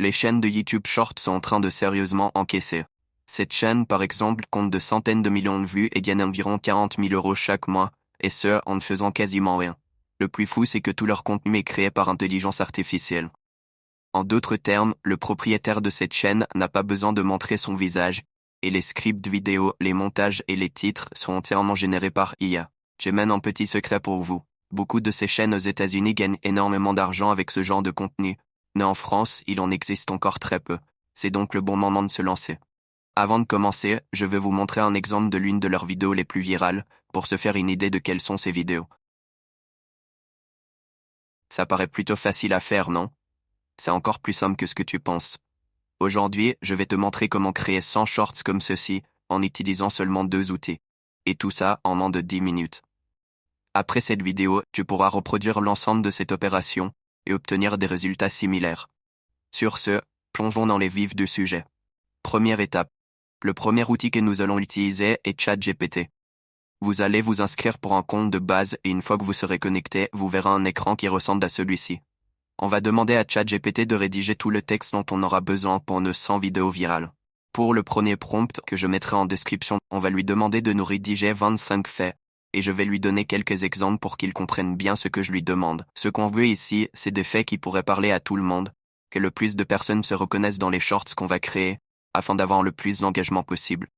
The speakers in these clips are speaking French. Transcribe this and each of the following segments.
Les chaînes de YouTube Short sont en train de sérieusement encaisser. Cette chaîne, par exemple, compte de centaines de millions de vues et gagne environ 40 000 € chaque mois, et ce, en ne faisant quasiment rien. Le plus fou, c'est que tout leur contenu est créé par intelligence artificielle. En d'autres termes, le propriétaire de cette chaîne n'a pas besoin de montrer son visage, et les scripts vidéo, les montages et les titres sont entièrement générés par IA. J'ai même un petit secret pour vous. Beaucoup de ces chaînes aux États-Unis gagnent énormément d'argent avec ce genre de contenu, mais en France, il en existe encore très peu. C'est donc le bon moment de se lancer. Avant de commencer, je vais vous montrer un exemple de l'une de leurs vidéos les plus virales, pour se faire une idée de quelles sont ces vidéos. Ça paraît plutôt facile à faire, non? C'est encore plus simple que ce que tu penses. Aujourd'hui, je vais te montrer comment créer 100 shorts comme ceci, en utilisant seulement 2 outils. Et tout ça en moins de 10 minutes. Après cette vidéo, tu pourras reproduire l'ensemble de cette opération, et obtenir des résultats similaires. Sur ce, plongeons dans les vifs du sujet. Première étape. Le premier outil que nous allons utiliser est ChatGPT. Vous allez vous inscrire pour un compte de base et une fois que vous serez connecté, vous verrez un écran qui ressemble à celui-ci. On va demander à ChatGPT de rédiger tout le texte dont on aura besoin pour nos 100 vidéos virales. Pour le premier prompt que je mettrai en description, on va lui demander de nous rédiger 25 faits, et je vais lui donner quelques exemples pour qu'il comprenne bien ce que je lui demande. Ce qu'on veut ici, c'est des faits qui pourraient parler à tout le monde, que le plus de personnes se reconnaissent dans les shorts qu'on va créer, afin d'avoir le plus d'engagement possible.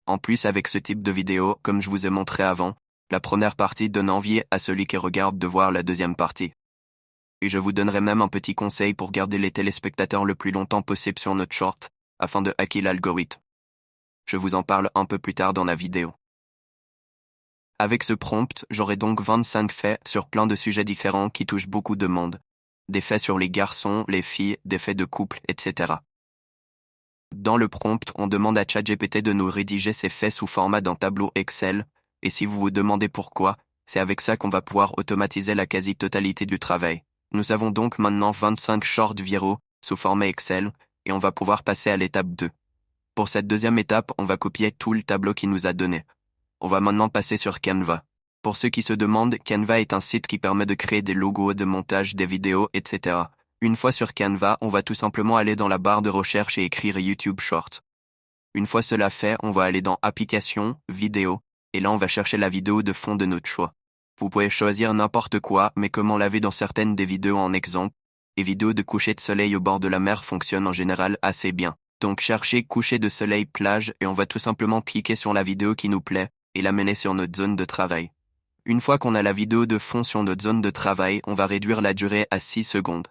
En plus, avec ce type de vidéo, comme je vous ai montré avant, la première partie donne envie à celui qui regarde de voir la deuxième partie. Et je vous donnerai même un petit conseil pour garder les téléspectateurs le plus longtemps possible sur notre short, afin de hacker l'algorithme. Je vous en parle un peu plus tard dans la vidéo. Avec ce prompt, j'aurai donc 25 faits sur plein de sujets différents qui touchent beaucoup de monde. Des faits sur les garçons, les filles, des faits de couple, etc. Dans le prompt, on demande à ChatGPT de nous rédiger ces faits sous format d'un tableau Excel, et si vous vous demandez pourquoi, c'est avec ça qu'on va pouvoir automatiser la quasi-totalité du travail. Nous avons donc maintenant 25 shorts viraux sous format Excel, et on va pouvoir passer à l'étape 2. Pour cette deuxième étape, on va copier tout le tableau qu'il nous a donné. On va maintenant passer sur Canva. Pour ceux qui se demandent, Canva est un site qui permet de créer des logos, de montage, des vidéos, etc. Une fois sur Canva, on va tout simplement aller dans la barre de recherche et écrire YouTube Short. Une fois cela fait, on va aller dans Applications, Vidéos, et là on va chercher la vidéo de fond de notre choix. Vous pouvez choisir n'importe quoi, mais comme on l'a vu dans certaines des vidéos en exemple, les vidéos de coucher de soleil au bord de la mer fonctionnent en général assez bien. Donc cherchez coucher de soleil plage et on va tout simplement cliquer sur la vidéo qui nous plaît et la mener sur notre zone de travail. Une fois qu'on a la vidéo de fond sur notre zone de travail, on va réduire la durée à 6 secondes.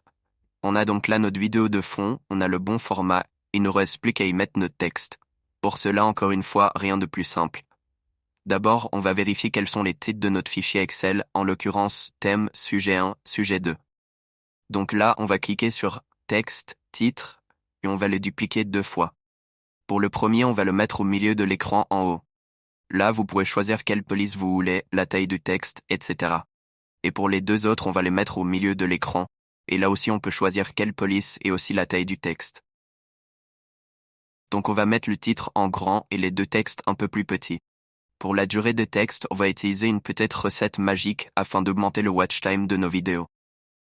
On a donc là notre vidéo de fond, on a le bon format, il ne reste plus qu'à y mettre notre texte. Pour cela, encore une fois, rien de plus simple. D'abord, on va vérifier quels sont les titres de notre fichier Excel, en l'occurrence thème, sujet 1, sujet 2. Donc là, on va cliquer sur texte, titre, et on va le dupliquer 2 fois. Pour le premier, on va le mettre au milieu de l'écran en haut. Là, vous pouvez choisir quelle police vous voulez, la taille du texte, etc. Et pour les 2 autres, on va les mettre au milieu de l'écran. Et là aussi, on peut choisir quelle police et aussi la taille du texte. Donc on va mettre le titre en grand et les 2 textes un peu plus petits. Pour la durée de texte, on va utiliser une petite recette magique afin d'augmenter le watch time de nos vidéos.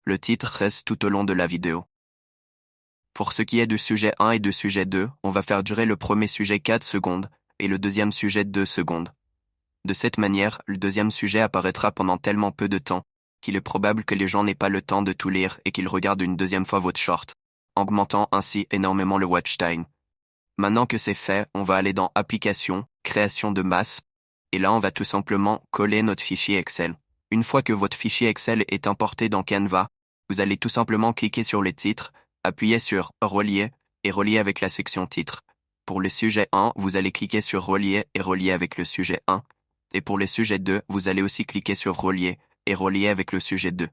Le titre reste tout au long de la vidéo. Pour ce qui est du sujet 1 et du sujet 2, on va faire durer le premier sujet 4 secondes et le deuxième sujet 2 secondes. De cette manière, le deuxième sujet apparaîtra pendant tellement peu de temps qu'il est probable que les gens n'aient pas le temps de tout lire et qu'ils regardent une deuxième fois votre short, augmentant ainsi énormément le watch time. Maintenant que c'est fait, on va aller dans Applications, Création de masse, et là on va tout simplement coller notre fichier Excel. Une fois que votre fichier Excel est importé dans Canva, vous allez tout simplement cliquer sur les titres, appuyer sur Relier et relier avec la section Titres. Pour le sujet 1, vous allez cliquer sur Relier et relier avec le sujet 1, et pour le sujet 2, vous allez aussi cliquer sur Relier et relier avec le sujet 2.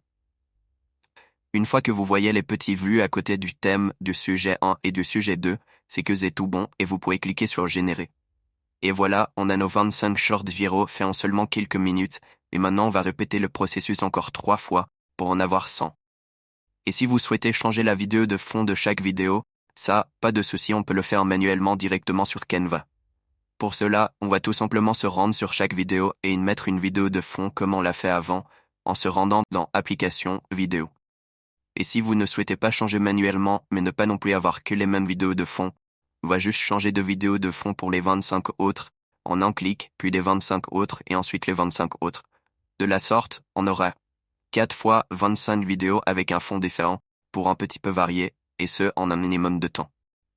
Une fois que vous voyez les petits vues à côté du thème, du sujet 1 et du sujet 2, c'est que c'est tout bon et vous pouvez cliquer sur Générer. Et voilà, on a nos 25 shorts viraux faits en seulement quelques minutes, et maintenant on va répéter le processus encore 3 fois pour en avoir 100. Et si vous souhaitez changer la vidéo de fond de chaque vidéo, ça, pas de souci, on peut le faire manuellement directement sur Canva. Pour cela, on va tout simplement se rendre sur chaque vidéo et y mettre une vidéo de fond comme on l'a fait avant, en se rendant dans Applications, Vidéo. Et si vous ne souhaitez pas changer manuellement, mais ne pas non plus avoir que les mêmes vidéos de fond, on va juste changer de vidéo de fond pour les 25 autres, en un clic, puis les 25 autres et ensuite les 25 autres. De la sorte, on aura 4 fois 25 vidéos avec un fond différent, pour un petit peu varier, et ce, en un minimum de temps.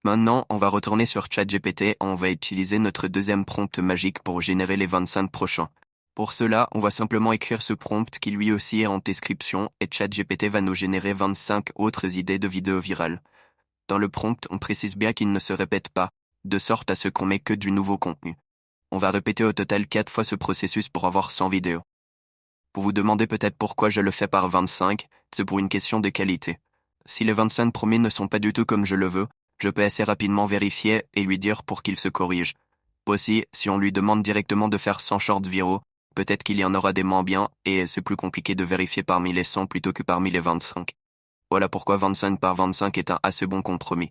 Maintenant, on va retourner sur ChatGPT et on va utiliser notre deuxième prompt magique pour générer les 25 prochains. Pour cela, on va simplement écrire ce prompt qui lui aussi est en description et ChatGPT va nous générer 25 autres idées de vidéos virales. Dans le prompt, on précise bien qu'il ne se répète pas, de sorte à ce qu'on met que du nouveau contenu. On va répéter au total 4 fois ce processus pour avoir 100 vidéos. Vous vous demandez peut-être pourquoi je le fais par 25, c'est pour une question de qualité. Si les 25 premiers ne sont pas du tout comme je le veux, je peux assez rapidement vérifier et lui dire pour qu'il se corrige. Aussi, si on lui demande directement de faire 100 shorts viraux, peut-être qu'il y en aura des moins bien et c'est plus compliqué de vérifier parmi les 100 plutôt que parmi les 25. Voilà pourquoi 25 par 25 est un assez bon compromis.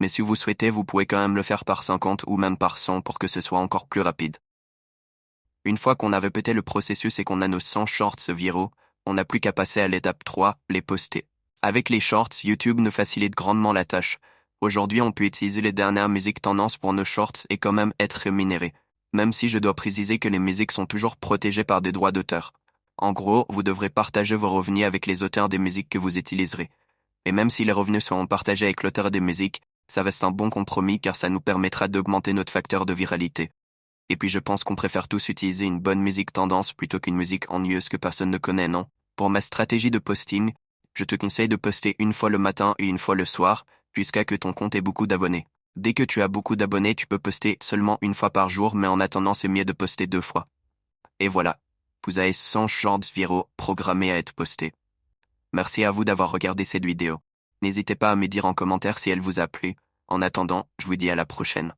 Mais si vous souhaitez, vous pouvez quand même le faire par 50 ou même par 100 pour que ce soit encore plus rapide. Une fois qu'on a répété le processus et qu'on a nos 100 shorts viraux, on n'a plus qu'à passer à l'étape 3, les poster. Avec les shorts, YouTube nous facilite grandement la tâche. Aujourd'hui, on peut utiliser les dernières musiques tendances pour nos shorts et quand même être rémunéré, même si je dois préciser que les musiques sont toujours protégées par des droits d'auteur. En gros, vous devrez partager vos revenus avec les auteurs des musiques que vous utiliserez. Et même si les revenus seront partagés avec l'auteur des musiques, ça reste un bon compromis car ça nous permettra d'augmenter notre facteur de viralité. Et puis je pense qu'on préfère tous utiliser une bonne musique tendance plutôt qu'une musique ennuyeuse que personne ne connaît, non? Pour ma stratégie de posting, je te conseille de poster une fois le matin et une fois le soir, jusqu'à que ton compte ait beaucoup d'abonnés. Dès que tu as beaucoup d'abonnés, tu peux poster seulement une fois par jour, mais en attendant, c'est mieux de poster 2 fois. Et voilà. Vous avez 100 shorts viraux programmés à être postés. Merci à vous d'avoir regardé cette vidéo. N'hésitez pas à me dire en commentaire si elle vous a plu. En attendant, je vous dis à la prochaine.